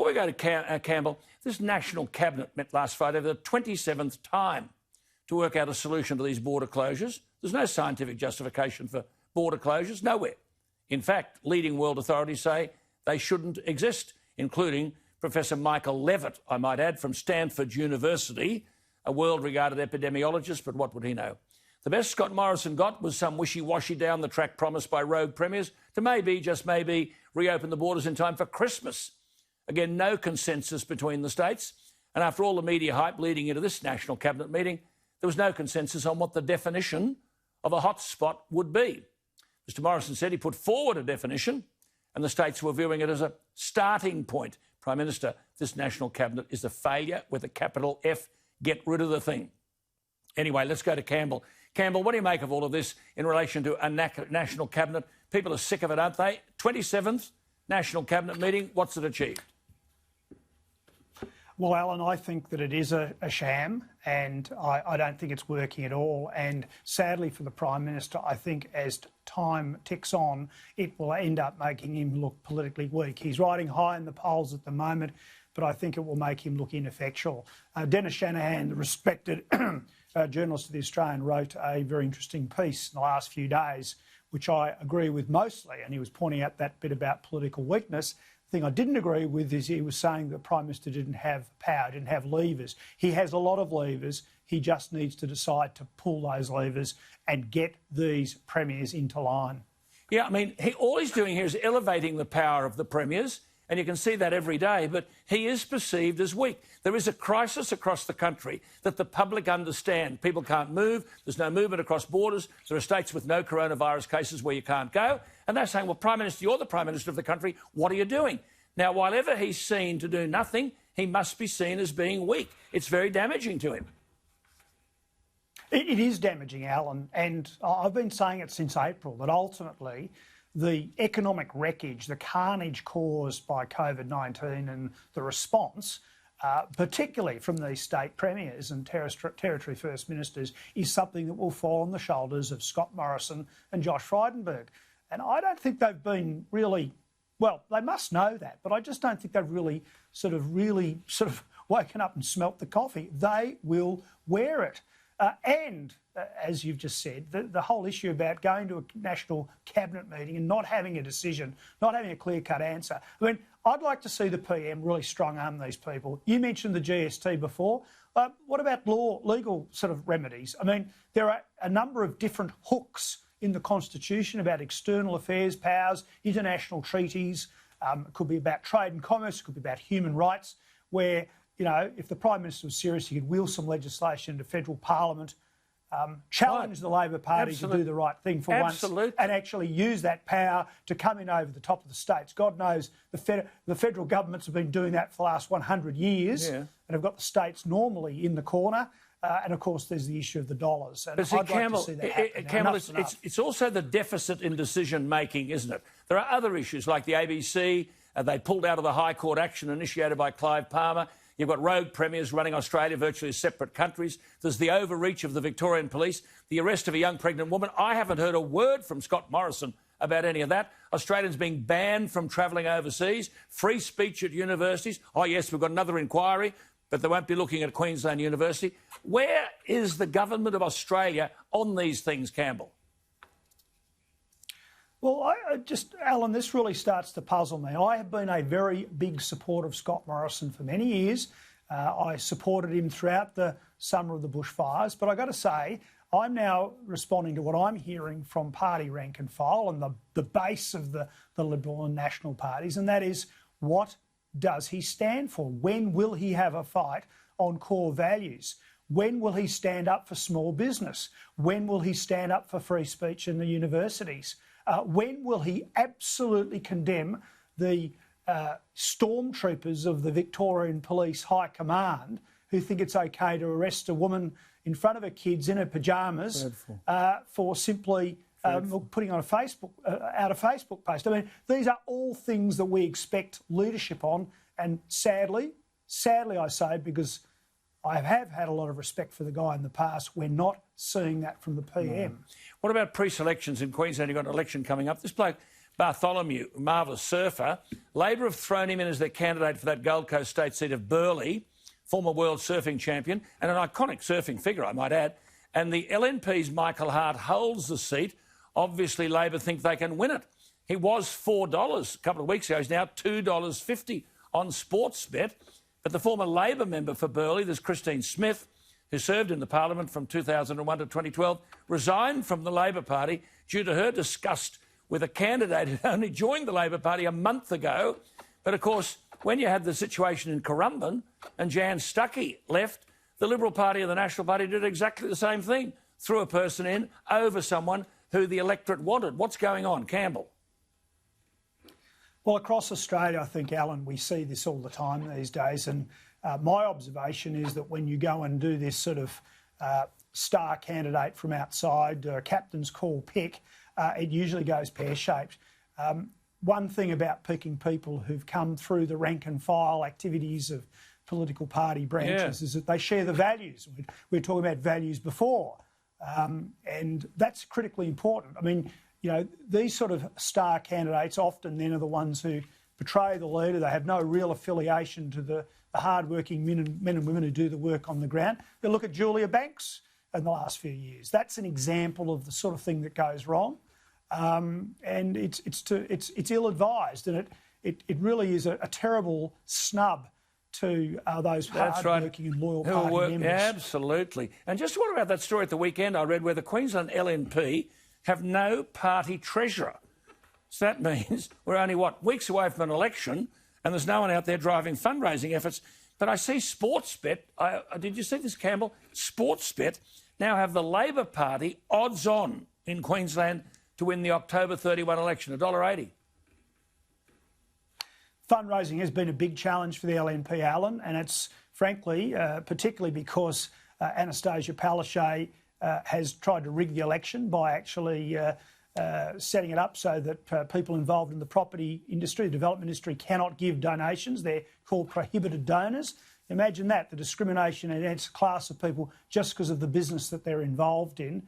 we go to Campbell, this National Cabinet met last Friday for the 27th time to work out a solution to these border closures. There's no scientific justification for border closures, nowhere. In fact, leading world authorities say they shouldn't exist, including Professor Michael Levitt, I might add, from Stanford University, a world-regarded epidemiologist, but what would he know? The best Scott Morrison got was some wishy-washy down-the-track promise by rogue premiers to maybe, just maybe, reopen the borders in time for Christmas. Again, no consensus between the states. And after all the media hype leading into this National Cabinet meeting, there was no consensus on what the definition of a hotspot would be. Mr Morrison said he put forward a definition and the states were viewing it as a starting point. Prime Minister, this National Cabinet is a failure with a capital F. Get rid of the thing. Anyway, let's go to Campbell. Campbell, what do you make of all of this in relation to a National Cabinet? People are sick of it, aren't they? 27th National Cabinet meeting, what's it achieved? Well, Alan, I think that it is a sham, and I don't think it's working at all. And sadly for the Prime Minister, I think as time ticks on, it will end up making him look politically weak. He's riding high in the polls at the moment, but I think it will make him look ineffectual. Dennis Shanahan, the respected journalist of The Australian, wrote a very interesting piece in the last few days, which I agree with mostly, and he was pointing out that bit about political weakness. The thing I didn't agree with is he was saying the Prime Minister didn't have power, didn't have levers. He has a lot of levers. He just needs to decide to pull those levers and get these premiers into line. Yeah, I mean, all he's doing here is elevating the power of the premiers, and you can see that every day, but he is perceived as weak. There is a crisis across the country that the public understand. People can't move. There's no movement across borders. There are states with no coronavirus cases where you can't go. And they're saying, well, Prime Minister, you're the Prime Minister of the country. What are you doing? Now, while ever he's seen to do nothing, he must be seen as being weak. It's very damaging to him. It is damaging, Alan, and I've been saying it since April, that ultimately the economic wreckage, the carnage caused by COVID-19 and the response, particularly from these state premiers and territory first ministers, is something that will fall on the shoulders of Scott Morrison and Josh Frydenberg. And I don't think they've been really, well, they must know that, but I just don't think they've really sort of woken up and smelt the coffee. They will wear it. As you've just said, the whole issue about going to a National Cabinet meeting and not having a decision, not having a clear-cut answer. I mean, I'd like to see the PM really strong-arm these people. You mentioned the GST before. What about legal sort of remedies? I mean, there are a number of different hooks in the Constitution about external affairs powers, international treaties. It could be about trade and commerce. It could be about human rights, where, you know, if the Prime Minister was serious, he could wheel some legislation into federal parliament, challenge the Labor Party to do the right thing for once, and actually use that power to come in over the top of the states. God knows the federal governments have been doing that for the last 100 years and have got the states normally in the corner. And, of course, there's the issue of the dollars. And but see, Campbell, it's also the deficit in decision-making, isn't it? There are other issues like the ABC. They pulled out of the High Court action initiated by Clive Palmer. You've got rogue premiers running Australia virtually as separate countries. There's the overreach of the Victorian police, the arrest of a young pregnant woman. I haven't heard a word from Scott Morrison about any of that. Australians being banned from travelling overseas, free speech at universities. Oh, yes, we've got another inquiry, but they won't be looking at Queensland University. Where is the government of Australia on these things, Campbell? Well, Alan, this really starts to puzzle me. I have been a very big supporter of Scott Morrison for many years. I supported him throughout the summer of the bushfires. But I've got to say, I'm now responding to what I'm hearing from party rank and file and the base of the Liberal and National parties, and that is, what does he stand for? When will he have a fight on core values? When will he stand up for small business? When will he stand up for free speech in the universities? When will he absolutely condemn the stormtroopers of the Victorian Police High Command who think it's okay to arrest a woman in front of her kids in her pyjamas for simply putting on a Facebook post? I mean, these are all things that we expect leadership on, and sadly I say, because I have had a lot of respect for the guy in the past, we're not seeing that from the PM. No. What about pre-selections in Queensland? You've got an election coming up. This bloke, Bartholomew, marvellous surfer. Labor have thrown him in as their candidate for that Gold Coast state seat of Burleigh, former world surfing champion, and an iconic surfing figure, I might add. And the LNP's Michael Hart holds the seat. Obviously, Labor think they can win it. He was $4 a couple of weeks ago. He's now $2.50 on Sportsbet. But the former Labor member for Burleigh, there's Christine Smith, who served in the Parliament from 2001 to 2012, resigned from the Labor Party due to her disgust with a candidate who only joined the Labor Party a month ago. But, of course, when you had the situation in Currumbin and Jan Stuckey left, the Liberal Party and the National Party did exactly the same thing, threw a person in over someone who the electorate wanted. What's going on, Campbell? Well, across Australia, I think, Alan, we see this all the time these days. And my observation is that when you go and do this sort of star candidate from outside, captain's call pick, it usually goes pear-shaped. One thing about picking people who've come through the rank and file activities of political party branches is that they share the values. We were talking about values before, and that's critically important. I mean, you know, these sort of star candidates often then are the ones who betray the leader. They have no real affiliation to the hard-working men and women who do the work on the ground. You look at Julia Banks in the last few years. That's an example of the sort of thing that goes wrong, and it's ill-advised, and it really is a terrible snub to those hard-working and loyal party members. Absolutely. And just what about that story at the weekend I read where the Queensland LNP have no party treasurer? So that means we're only, weeks away from an election and there's no one out there driving fundraising efforts. But I see Sportsbet, did you see this, Campbell? Sportsbet now have the Labor Party odds on in Queensland to win the October 31 election, $1.80. Fundraising has been a big challenge for the LNP, Alan, and it's frankly, particularly because Anastasia Palaszczuk has tried to rig the election by actually setting it up so that people involved in the property industry, the development industry, cannot give donations. They're called prohibited donors. Imagine that, the discrimination against a class of people just because of the business that they're involved in,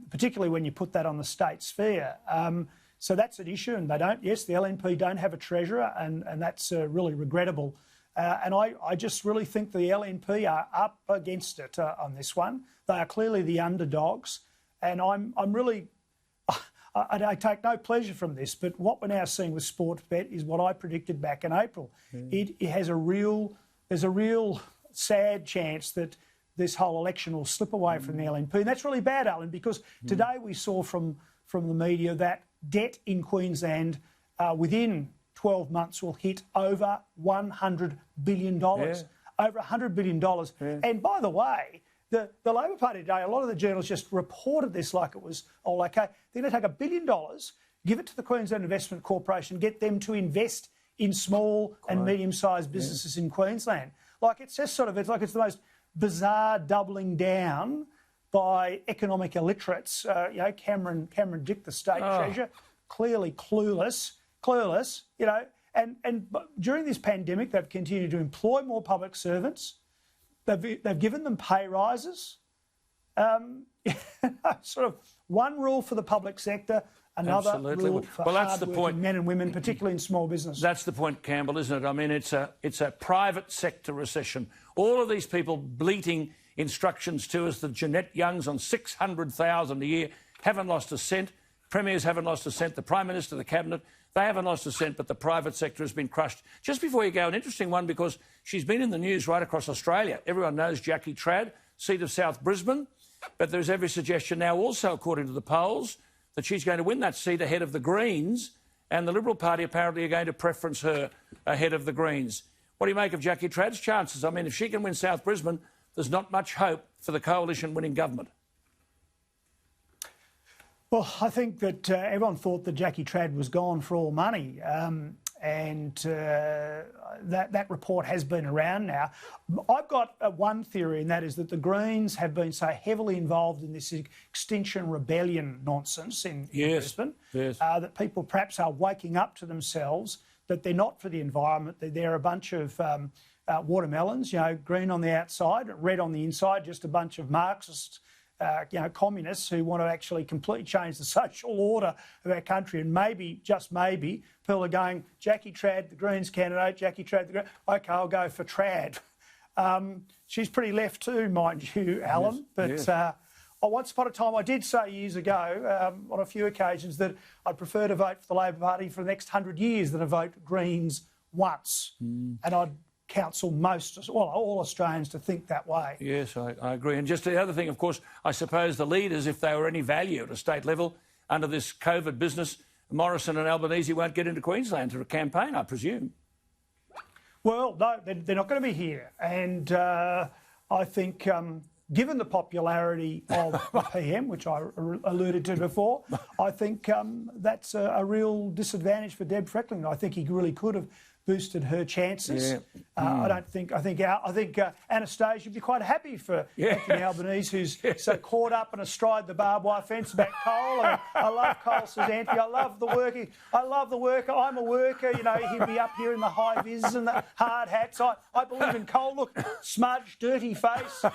particularly when you put that on the state sphere. So that's an issue, and the LNP don't have a treasurer, and that's really regrettable. And I just really think the LNP are up against it on this one. They are clearly the underdogs, and I'm really, I take no pleasure from this, but what we're now seeing with Sportsbet is what I predicted back in April. It has there's a real sad chance that this whole election will slip away from the LNP, and that's really bad, Alan, because today we saw from the media that debt in Queensland within 12 months will hit over $100 billion. Over $100 billion. And by the way, the Labor Party today, a lot of the journalists just reported this like it was all okay. They're going to take $1 billion, give it to the Queensland Investment Corporation, get them to invest in small and medium-sized businesses in Queensland. Like it's just sort of, it's like it's the most bizarre doubling down by economic illiterates. Cameron Dick, the state treasurer, clearly clueless, you know, and during this pandemic, they've continued to employ more public servants. They've given them pay rises. Sort of one rule for the public sector, another rule for hard-working men and women, particularly in small business. That's the point, Campbell, isn't it? I mean, it's a private sector recession. All of these people bleating instructions to us, the Jeanette Youngs on $600,000 a year, haven't lost a cent. Premiers haven't lost a cent. The Prime Minister, the Cabinet, they haven't lost a cent, but the private sector has been crushed. Just before you go, an interesting one, because she's been in the news right across Australia. Everyone knows Jackie Trad, seat of South Brisbane, but there's every suggestion now also, according to the polls, that she's going to win that seat ahead of the Greens, and the Liberal Party apparently are going to preference her ahead of the Greens. What do you make of Jackie Trad's chances? I mean, if she can win South Brisbane, there's not much hope for the coalition winning government. Well, I think that everyone thought that Jackie Trad was gone for all money, and that report has been around now. I've got one theory, and that is that the Greens have been so heavily involved in this Extinction Rebellion nonsense in Brisbane that people perhaps are waking up to themselves that they're not for the environment. They're a bunch of watermelons, you know, green on the outside, red on the inside, just a bunch of Marxists communists who want to actually completely change the social order of our country. And maybe, just maybe, people are going, Jackie Trad, the Greens candidate, Jackie Trad, the Greens. OK, I'll go for Trad. She's pretty left too, mind you, Alan. Yes, but once upon a time, I did say years ago, on a few occasions, that I'd prefer to vote for the Labor Party for the next 100 years than to vote Greens once. And I'd counsel all Australians to think that way. Yes, I agree. And just the other thing, of course, I suppose the leaders, if they were any value at a state level under this COVID business, Morrison and Albanese won't get into Queensland to campaign, I presume. Well, no, they're not going to be here. And I think, given the popularity of the PM, which I alluded to before, I think that's a real disadvantage for Deb Freckling. I think he really could have boosted her chances. I think Anastasia would be quite happy for Anthony Albanese, who's so caught up and astride the barbed wire fence about coal. I love coal, says Anthony. I love the worker. I'm a worker. You know, he'd be up here in the high vis and the hard hats. I believe in coal. Look, smudged, dirty face.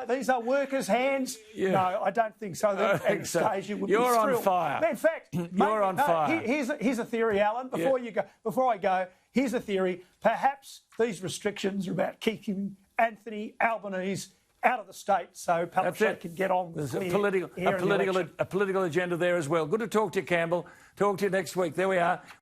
These are workers' hands. No, I don't think so. Anastasia would be thrilled. You're on fire. In fact, you're on fire. Here's a theory, Alan. Before I go, here's a theory. Perhaps these restrictions are about keeping Anthony Albanese out of the state so Palaszczuk can get on with a political agenda there as well. Good to talk to you, Campbell. Talk to you next week. There we are.